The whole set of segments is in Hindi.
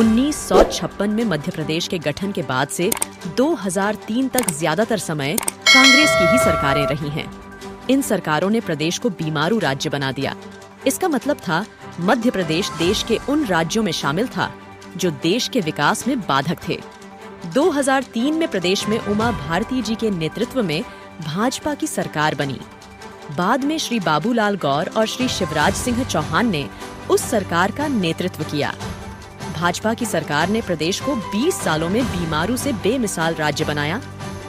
1956 में मध्य प्रदेश के गठन के बाद से 2003 तक ज्यादातर समय कांग्रेस की ही सरकारें रही हैं। इन सरकारों ने प्रदेश को बीमारू राज्य बना दिया। इसका मतलब था मध्य प्रदेश देश के उन राज्यों में शामिल था जो देश के विकास में बाधक थे। 2003 में प्रदेश में उमा भारती जी के नेतृत्व में भाजपा की सरकार बनी। बाद में श्री बाबूलाल गौर और श्री शिवराज सिंह चौहान ने उस सरकार का नेतृत्व किया। भाजपा की सरकार ने प्रदेश को 20 सालों में बीमारू से बेमिसाल राज्य बनाया,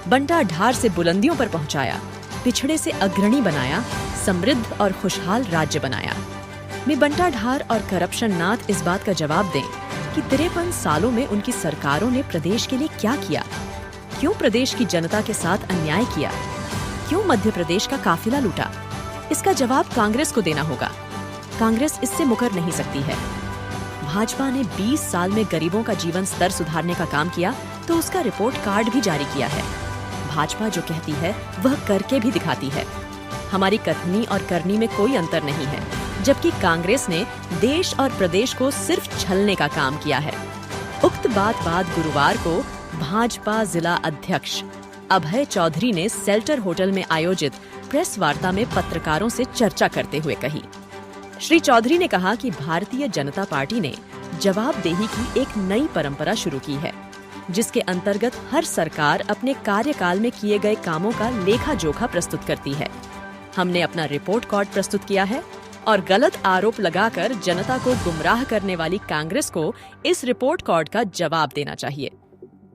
बंटा ढार से बुलंदियों पर पहुंचाया, पिछड़े से अग्रणी बनाया, समृद्ध और खुशहाल राज्य बनाया। में बंटा ढार और करप्शन नाथ इस बात का जवाब दें कि 53 सालों में उनकी सरकारों ने प्रदेश के लिए क्या किया, क्यों प्रदेश की जनता के साथ अन्याय किया, क्यों मध्य प्रदेश का काफिला लूटा। इसका जवाब कांग्रेस को देना होगा। कांग्रेस इससे मुकर नहीं सकती है। भाजपा ने 20 साल में गरीबों का जीवन स्तर सुधारने का काम किया तो उसका रिपोर्ट कार्ड भी जारी किया है। भाजपा जो कहती है वह करके भी दिखाती है। हमारी कथनी और करनी में कोई अंतर नहीं है, जबकि कांग्रेस ने देश और प्रदेश को सिर्फ छलने का काम किया है। उक्त बात बाद गुरुवार को भाजपा जिला अध्यक्ष अभय चौधरी ने सेल्टर होटल में आयोजित प्रेस वार्ता में पत्रकारों से चर्चा करते हुए कही। श्री चौधरी ने कहा कि भारतीय जनता पार्टी ने जवाबदेही की एक नई परंपरा शुरू की है, जिसके अंतर्गत हर सरकार अपने कार्यकाल में किए गए कामों का लेखा जोखा प्रस्तुत करती है। हमने अपना रिपोर्ट कार्ड प्रस्तुत किया है और गलत आरोप लगाकर जनता को गुमराह करने वाली कांग्रेस को इस रिपोर्ट कार्ड का जवाब देना चाहिए।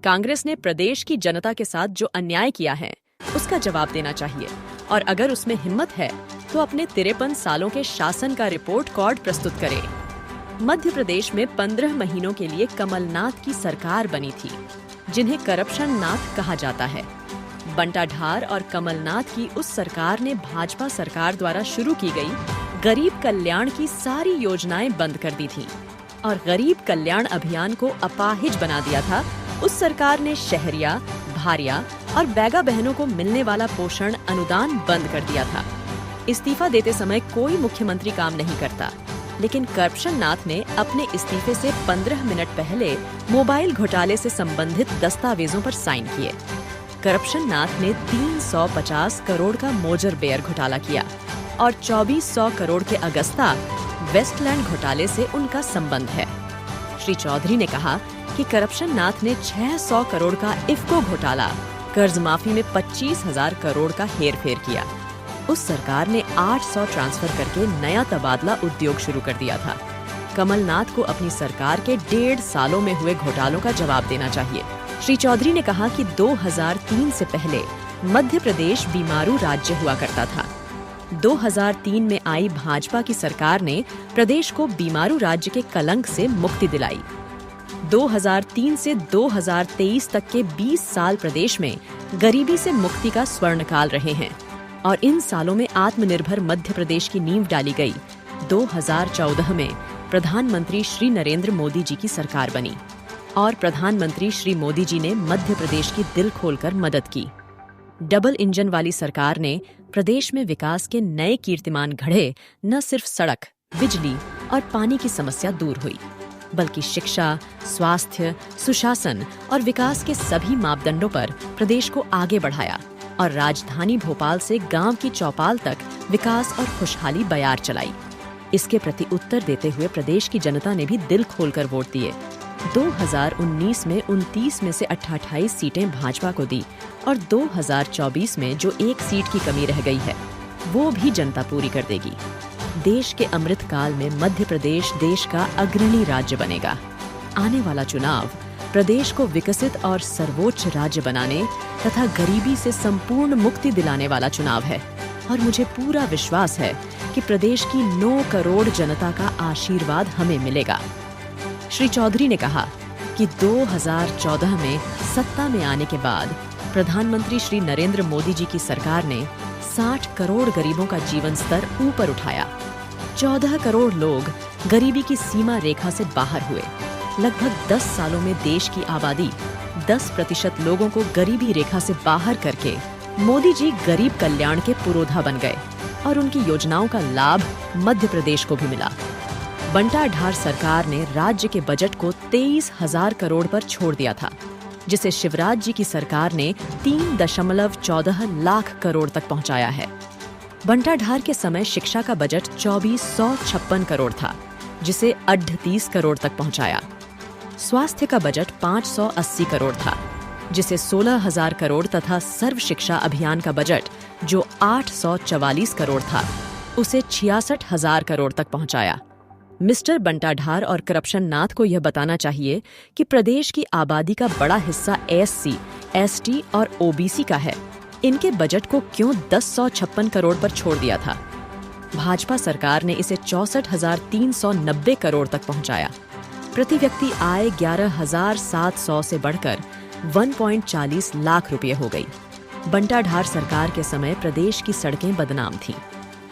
कांग्रेस ने प्रदेश की जनता के साथ जो अन्याय किया है उसका जवाब देना चाहिए और अगर उसमें हिम्मत है तो अपने 53 सालों के शासन का रिपोर्ट कार्ड प्रस्तुत करे। मध्य प्रदेश में 15 महीनों के लिए कमलनाथ की सरकार बनी थी, जिन्हें करप्शन नाथ कहा जाता है। बंटा ढार और कमलनाथ की उस सरकार ने भाजपा सरकार द्वारा शुरू की गई गरीब कल्याण की सारी योजनाएं बंद कर दी थीं और गरीब कल्याण अभियान को अपाहिज बना दिया था। उस सरकार ने शहरिया, भारिया और बैगा बहनों को मिलने वाला पोषण अनुदान बंद कर दिया था। इस्तीफा देते समय कोई मुख्यमंत्री काम नहीं करता, लेकिन करप्शन नाथ ने अपने इस्तीफे से 15 मिनट पहले मोबाइल घोटाले से संबंधित दस्तावेजों पर साइन किए। करप्शन नाथ ने 350 करोड़ का मोजर बेयर घोटाला किया और 2400 करोड़ के अगस्ता वेस्टलैंड घोटाले से उनका संबंध है। श्री चौधरी ने कहा कि करप्शन नाथ ने 600 करोड़ का इफ्को घोटाला, कर्ज माफी में 25,000 करोड़ का हेरफेर किया। उस सरकार ने 800 ट्रांसफर करके नया तबादला उद्योग शुरू कर दिया था। कमलनाथ को अपनी सरकार के 1.5 सालों में हुए घोटालों का जवाब देना चाहिए। श्री चौधरी ने कहा कि 2003 से पहले मध्य प्रदेश बीमारू राज्य हुआ करता था। 2003 में आई भाजपा की सरकार ने प्रदेश को बीमारू राज्य के कलंक से मुक्ति दिलाई। 2003 से 2023 तक के 20 साल प्रदेश में गरीबी से मुक्ति का स्वर्णकाल रहे हैं और इन सालों में आत्मनिर्भर मध्य प्रदेश की नींव डाली गई। 2014 में प्रधानमंत्री श्री नरेंद्र मोदी जी की सरकार बनी और प्रधानमंत्री श्री मोदी जी ने मध्य प्रदेश की दिल खोलकर मदद की। डबल इंजन वाली सरकार ने प्रदेश में विकास के नए कीर्तिमान गढ़े। न सिर्फ सड़क, बिजली और पानी की समस्या दूर हुई, बल्कि शिक्षा, स्वास्थ्य, सुशासन और विकास के सभी मापदंडों पर प्रदेश को आगे बढ़ाया और राजधानी भोपाल से गांव की चौपाल तक विकास और खुशहाली बयार चलाई। इसके प्रति उत्तर देते हुए प्रदेश की जनता ने भी दिल खोलकर वोट दिए। 2019 में 29 में से 28 सीटें भाजपा को दी और 2024 में जो एक सीट की कमी रह गई है वो भी जनता पूरी कर देगी। देश के अमृत काल में मध्य प्रदेश देश का अग्रणी राज्य बनेगा। आने वाला चुनाव प्रदेश को विकसित और सर्वोच्च राज्य बनाने तथा गरीबी से संपूर्ण मुक्ति दिलाने वाला चुनाव है और मुझे पूरा विश्वास है कि प्रदेश की 9 करोड़ जनता का आशीर्वाद हमें मिलेगा। श्री चौधरी ने कहा कि 2014 में सत्ता में आने के बाद प्रधानमंत्री श्री नरेंद्र मोदी जी की सरकार ने 60 करोड़ गरीबों का जीवन स्तर ऊपर उठाया। 14 करोड़ लोग गरीबी की सीमा रेखा से बाहर हुए। लगभग 10 सालों में देश की आबादी 10% लोगों को गरीबी रेखा से बाहर करके मोदी जी गरीब कल्याण के पुरोधा बन गए और उनकी योजनाओं का लाभ मध्य प्रदेश को भी मिला। बंटाढार सरकार ने राज्य के बजट को 23,000 करोड़ पर छोड़ दिया था, जिसे शिवराज जी की सरकार ने 3.14 लाख करोड़ तक पहुंचाया है। बंटाढार के समय शिक्षा का बजट 2456 करोड़ था, जिसे 38 करोड़ तक पहुंचाया। स्वास्थ्य का बजट 580 करोड़ था, जिसे 16,000 करोड़ तथा सर्व शिक्षा अभियान का बजट जो 844 करोड़ था, उसे 66,000 करोड़ तक पहुंचाया। मिस्टर बंटाढार और करप्शन नाथ को यह बताना चाहिए कि प्रदेश की आबादी का बड़ा हिस्सा एससी, एसटी और ओबीसी का है। इनके बजट को क्यों 1056 करोड़ पर छोड़ दिया था? भाजपा सरकार ने इसे 64,390 करोड़ तक पहुंचाया। प्रति व्यक्ति आय 11,700 से बढ़कर 1.40 लाख रुपए हो गई। बंटाढार सरकार के समय प्रदेश की सड़कें बदनाम थीं।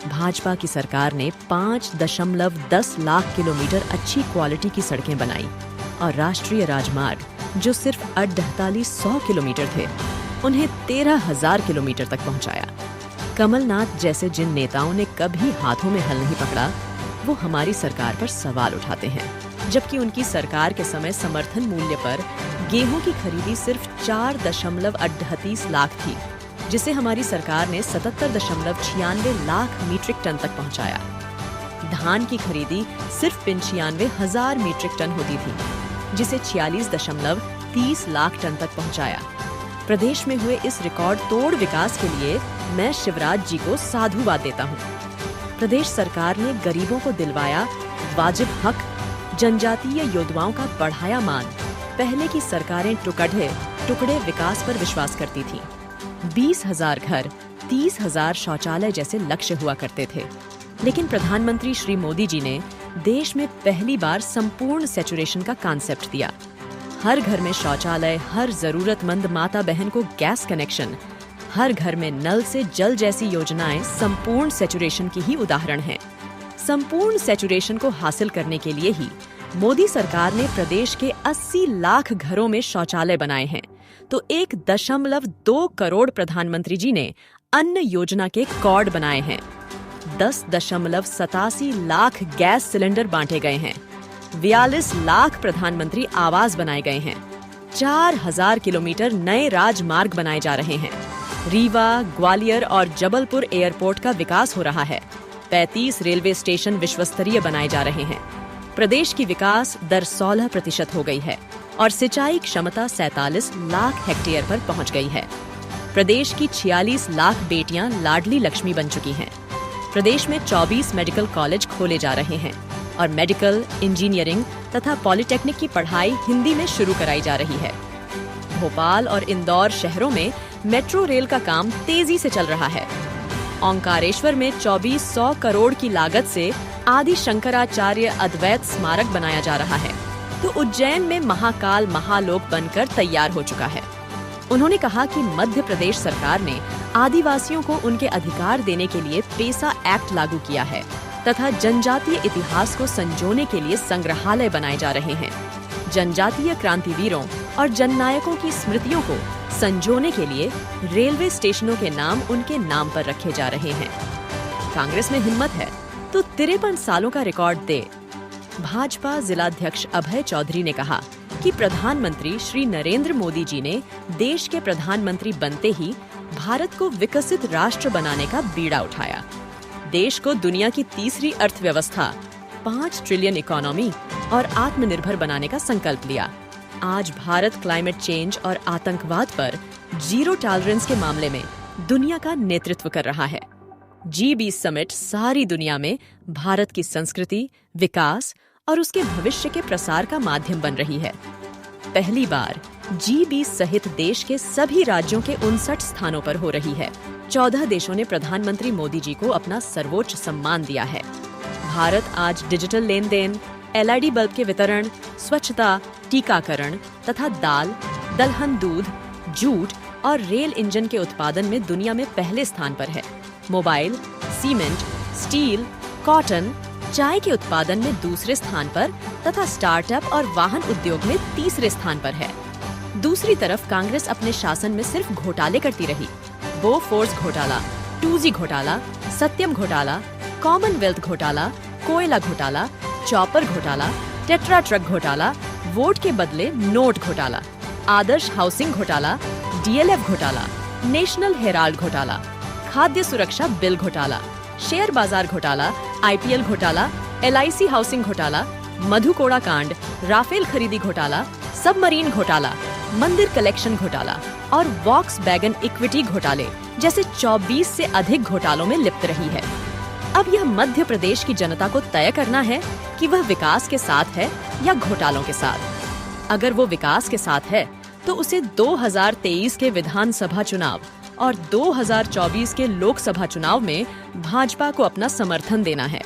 भाजपा की सरकार ने 5.10 लाख किलोमीटर अच्छी क्वालिटी की सड़कें बनाई और राष्ट्रीय राजमार्ग जो सिर्फ 4800 किलोमीटर थे, उन्हें 13,000 किलोमीटर तक पहुंचाया। कमलनाथ जैसे जिन नेताओं ने कभी हाथों में हल नहीं पकड़ा, वो हमारी सरकार पर सवाल उठाते हैं, जबकि उनकी सरकार के समय समर्थन मूल्य पर गेहूं की खरीदी सिर्फ 4.38 लाख थी, जिसे हमारी सरकार ने 77.96 लाख मीट्रिक टन तक पहुंचाया। धान की खरीदी सिर्फ 95,000 मीट्रिक टन होती थी, जिसे 46.30 लाख टन तक पहुंचाया। प्रदेश में हुए इस रिकॉर्ड तोड़ विकास के लिए मैं शिवराज जी को साधुवाद देता हूँ। प्रदेश सरकार ने गरीबों को दिलवाया वाजिब हक, जनजातीय योद्धाओं का बढ़ाया मान। पहले की सरकारें टुकड़े विकास पर विश्वास करती थीं। 20,000 घर, 30,000 शौचालय जैसे लक्ष्य हुआ करते थे, लेकिन प्रधानमंत्री श्री मोदी जी ने देश में पहली बार संपूर्ण सैचुरेशन का कॉन्सेप्ट दिया। हर घर में शौचालय, हर जरूरतमंद माता बहन को गैस कनेक्शन, हर घर में नल से जल जैसी योजनाएं संपूर्ण सैचुरेशन की ही उदाहरण हैं। संपूर्ण सैचुरेशन को हासिल करने के लिए ही मोदी सरकार ने प्रदेश के 80 लाख घरों में शौचालय बनाए हैं, तो 1.2 करोड़ प्रधानमंत्री जी ने अन्न योजना के कॉर्ड बनाए हैं। 10.87 लाख गैस सिलेंडर बांटे गए हैं। 42 लाख प्रधानमंत्री आवास बनाए गए हैं। 4,000 किलोमीटर नए राजमार्ग बनाए जा रहे हैं। रीवा, ग्वालियर और जबलपुर एयरपोर्ट का विकास हो रहा है। 35 रेलवे स्टेशन विश्वस्तरीय बनाए जा रहे हैं। प्रदेश की विकास दर 16% हो गई है और सिंचाई क्षमता 47 लाख हेक्टेयर पर पहुंच गई है। प्रदेश की 46 लाख बेटियां लाडली लक्ष्मी बन चुकी हैं। प्रदेश में 24 मेडिकल कॉलेज खोले जा रहे हैं और मेडिकल, इंजीनियरिंग तथा पॉलिटेक्निक की पढ़ाई हिंदी में शुरू कराई जा रही है। भोपाल और इंदौर शहरों में मेट्रो रेल का काम तेजी से चल रहा है। ओंकारेश्वर में 2400 करोड़ की लागत से आदि शंकराचार्य अद्वैत स्मारक बनाया जा रहा है, तो उज्जैन में महाकाल महालोक बनकर तैयार हो चुका है। उन्होंने कहा कि मध्य प्रदेश सरकार ने आदिवासियों को उनके अधिकार देने के लिए पेसा एक्ट लागू किया है तथा जनजातीय इतिहास को संजोने के लिए संग्रहालय बनाए जा रहे हैं। जनजातीय क्रांतिवीरों और जननायकों की स्मृतियों को संजोने के लिए रेलवे स्टेशनों के नाम उनके नाम पर रखे जा रहे हैं। कांग्रेस में हिम्मत है तो 53 सालों का रिकॉर्ड दे। भाजपा जिलाध्यक्ष अभय चौधरी ने कहा कि प्रधानमंत्री श्री नरेंद्र मोदी जी ने देश के प्रधानमंत्री बनते ही भारत को विकसित राष्ट्र बनाने का बीड़ा उठाया। देश को दुनिया की तीसरी अर्थव्यवस्था, 5 ट्रिलियन इकोनॉमी और आत्मनिर्भर बनाने का संकल्प लिया। आज भारत क्लाइमेट चेंज और आतंकवाद पर जीरो टॉलरेंस के मामले में दुनिया का नेतृत्व कर रहा है। G20 समिट सारी दुनिया में भारत की संस्कृति, विकास और उसके भविष्य के प्रसार का माध्यम बन रही है। पहली बार G20 सहित देश के सभी राज्यों के 59 स्थानों पर हो रही है। 14 देशों ने प्रधानमंत्री मोदी जी को अपना सर्वोच्च सम्मान दिया है। भारत आज डिजिटल लेन देन, LED बल्ब के वितरण, स्वच्छता, टीकाकरण तथा दाल, दलहन दूध, जूट और रेल इंजन के उत्पादन में दुनिया में पहले स्थान पर है। मोबाइल, सीमेंट, स्टील, कॉटन, चाय के उत्पादन में दूसरे स्थान पर तथा स्टार्टअप और वाहन उद्योग में तीसरे स्थान पर है। दूसरी तरफ कांग्रेस अपने शासन में सिर्फ घोटाले करती रही। बोफोर्स घोटाला, 2G घोटाला, सत्यम घोटाला, कॉमनवेल्थ घोटाला, कोयला घोटाला, चॉपर घोटाला, टेट्रा ट्रक घोटाला, वोट के बदले नोट घोटाला, आदर्श हाउसिंग घोटाला, डीएलएफ घोटाला, नेशनल हेराल्ड घोटाला, खाद्य सुरक्षा बिल घोटाला, शेयर बाजार घोटाला, आईपीएल घोटाला, एलआईसी हाउसिंग घोटाला, मधु कोड़ा कांड, राफेल खरीदी घोटाला, सबमरीन घोटाला, मंदिर कलेक्शन घोटाला और वॉक्स वैगन इक्विटी घोटाले जैसे 24 से अधिक घोटालों में लिप्त रही है। अब यह मध्य प्रदेश की जनता को तय करना है कि वह विकास के साथ है या घोटालों के साथ। अगर वो विकास के साथ है तो उसे 2023 के विधानसभा चुनाव और 2024 के लोकसभा चुनाव में भाजपा को अपना समर्थन देना है।